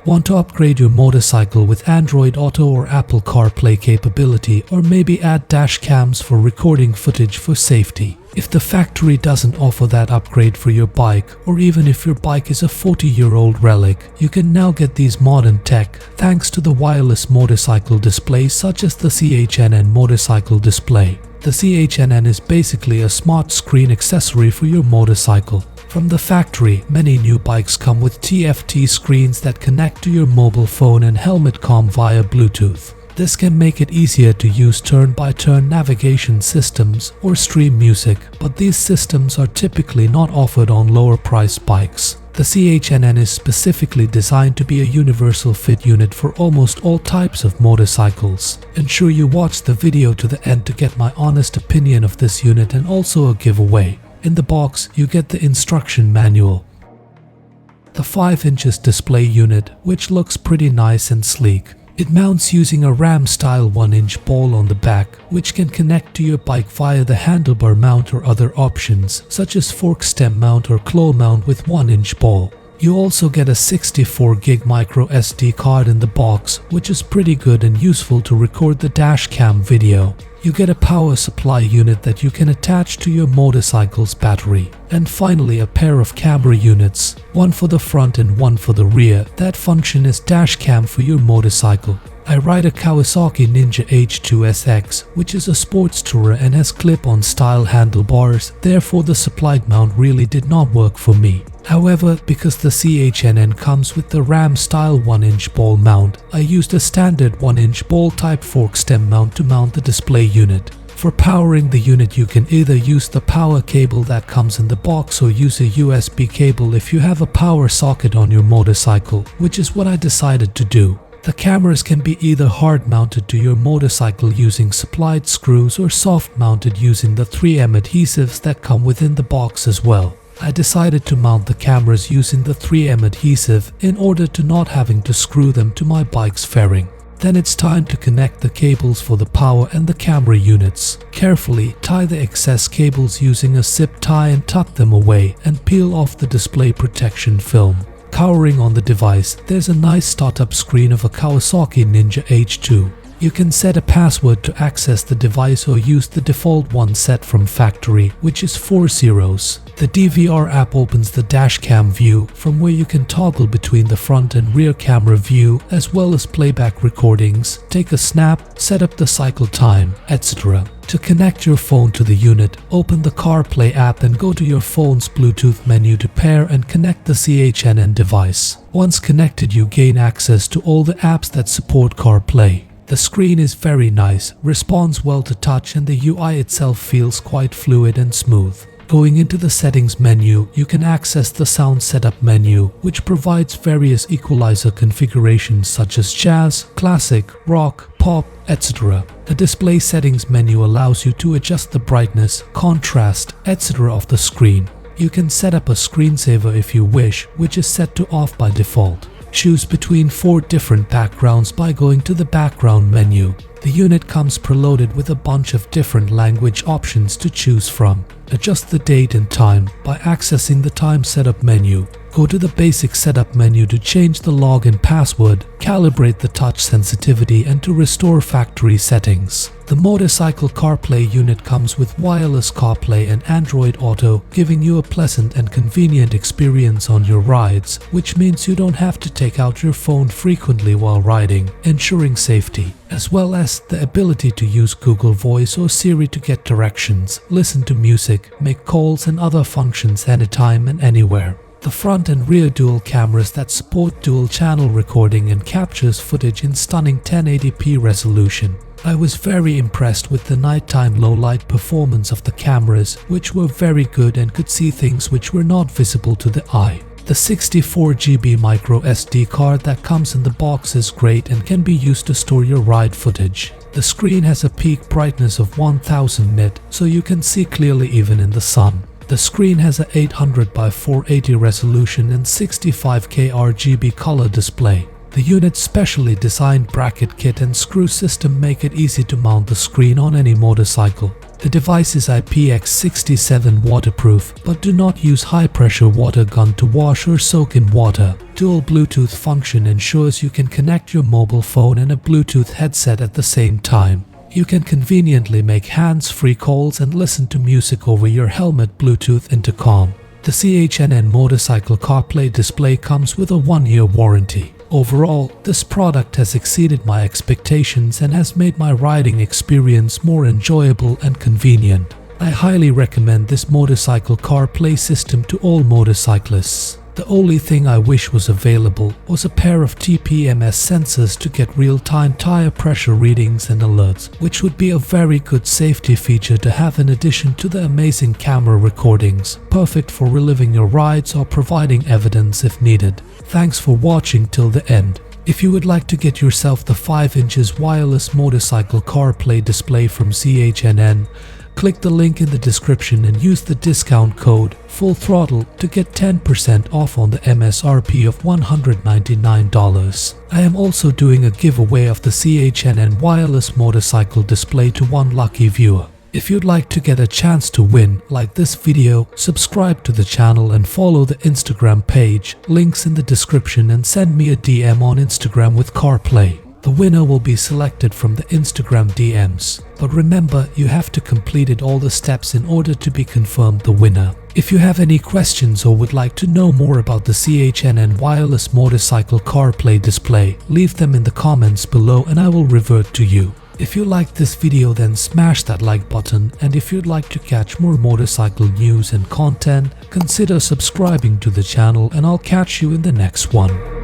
Want to upgrade your motorcycle with Android Auto or Apple CarPlay capability, or maybe add dash cams for recording footage for safety? If the factory doesn't offer that upgrade for your bike, or even if your bike is a 40-year-old relic, you can now get these modern tech thanks to the wireless motorcycle displays such as the ZHNN motorcycle display. The ZHNN is basically a smart screen accessory for your motorcycle. From the factory, many new bikes come with TFT screens that connect to your mobile phone and helmet comm via Bluetooth. This can make it easier to use turn-by-turn navigation systems or stream music, but these systems are typically not offered on lower-priced bikes. The ZHNN is specifically designed to be a universal fit unit for almost all types of motorcycles. Ensure you watch the video to the end to get my honest opinion of this unit and also a giveaway. In the box, you get the instruction manual, the 5-inch display unit, which looks pretty nice and sleek. It mounts using a ram-style 1-inch ball on the back, which can connect to your bike via the handlebar mount or other options, such as fork stem mount or claw mount with 1-inch ball. You also get a 64GB micro SD card in the box, which is pretty good and useful to record the dash cam video. You get a power supply unit that you can attach to your motorcycle's battery. And finally, a pair of camera units, one for the front and one for the rear, that function as dash cam for your motorcycle. I ride a Kawasaki Ninja H2SX, which is a sports tourer and has clip-on style handlebars, therefore the supplied mount really did not work for me. However, because the ZHNN comes with the ram style 1-inch ball mount, I used a standard 1-inch ball type fork stem mount to mount the display unit. For powering the unit, you can either use the power cable that comes in the box or use a USB cable if you have a power socket on your motorcycle, which is what I decided to do. The cameras can be either hard mounted to your motorcycle using supplied screws or soft mounted using the 3M adhesives that come within the box as well. I decided to mount the cameras using the 3M adhesive in order to not having to screw them to my bike's fairing. Then it's time to connect the cables for the power and the camera units. Carefully tie the excess cables using a zip tie and tuck them away and peel off the display protection film. Covering on the device, there's a nice startup screen of a Kawasaki Ninja H2. You can set a password to access the device or use the default one set from factory, which is 4 zeros. The DVR app opens the dashcam view, from where you can toggle between the front and rear camera view, as well as playback recordings, take a snap, set up the cycle time, etc. To connect your phone to the unit, open the CarPlay app and go to your phone's Bluetooth menu to pair and connect the ZHNN device. Once connected, you gain access to all the apps that support CarPlay. The screen is very nice, responds well to touch, and the UI itself feels quite fluid and smooth. Going into the settings menu, you can access the sound setup menu, which provides various equalizer configurations such as jazz, classic, rock, pop, etc. The display settings menu allows you to adjust the brightness, contrast, etc. of the screen. You can set up a screensaver if you wish, which is set to off by default. Choose between 4 different backgrounds by going to the background menu. The unit comes preloaded with a bunch of different language options to choose from. Adjust the date and time by accessing the time setup menu. Go to the basic setup menu to change the login password, calibrate the touch sensitivity, and to restore factory settings. The motorcycle CarPlay unit comes with wireless CarPlay and Android Auto, giving you a pleasant and convenient experience on your rides, which means you don't have to take out your phone frequently while riding, ensuring safety, as well as the ability to use Google Voice or Siri to get directions, listen to music, make calls, and other functions anytime and anywhere. The front and rear dual cameras that support dual channel recording and captures footage in stunning 1080p resolution. I was very impressed with the nighttime low light performance of the cameras, which were very good and could see things which were not visible to the eye. The 64GB micro SD card that comes in the box is great and can be used to store your ride footage. The screen has a peak brightness of 1000 nit, so you can see clearly even in the sun. The screen has a 800 by 480 resolution and 65K RGB color display. The unit's specially designed bracket kit and screw system make it easy to mount the screen on any motorcycle. The device is IPX67 waterproof, but do not use high-pressure water gun to wash or soak in water. Dual Bluetooth function ensures you can connect your mobile phone and a Bluetooth headset at the same time. You can conveniently make hands-free calls and listen to music over your helmet Bluetooth intercom. The ZHNN motorcycle CarPlay display comes with a 1-year warranty. Overall, this product has exceeded my expectations and has made my riding experience more enjoyable and convenient. I highly recommend this motorcycle CarPlay system to all motorcyclists. The only thing I wish was available was a pair of TPMS sensors to get real-time tire pressure readings and alerts, which would be a very good safety feature to have in addition to the amazing camera recordings, perfect for reliving your rides or providing evidence if needed. Thanks for watching till the end. If you would like to get yourself the 5-inch wireless motorcycle CarPlay display from ZHNN, click the link in the description and use the discount code Full Throttle to get 10% off on the MSRP of $199. I am also doing a giveaway of the ZHNN wireless motorcycle display to one lucky viewer. If you'd like to get a chance to win, like this video, subscribe to the channel and follow the Instagram page, links in the description, and send me a DM on Instagram with CarPlay. The winner will be selected from the Instagram DMs. But remember, you have to complete all the steps in order to be confirmed the winner. If you have any questions or would like to know more about the ZHNN wireless motorcycle CarPlay display, leave them in the comments below and I will revert to you. If you liked this video, then smash that like button, and if you'd like to catch more motorcycle news and content, consider subscribing to the channel, and I'll catch you in the next one.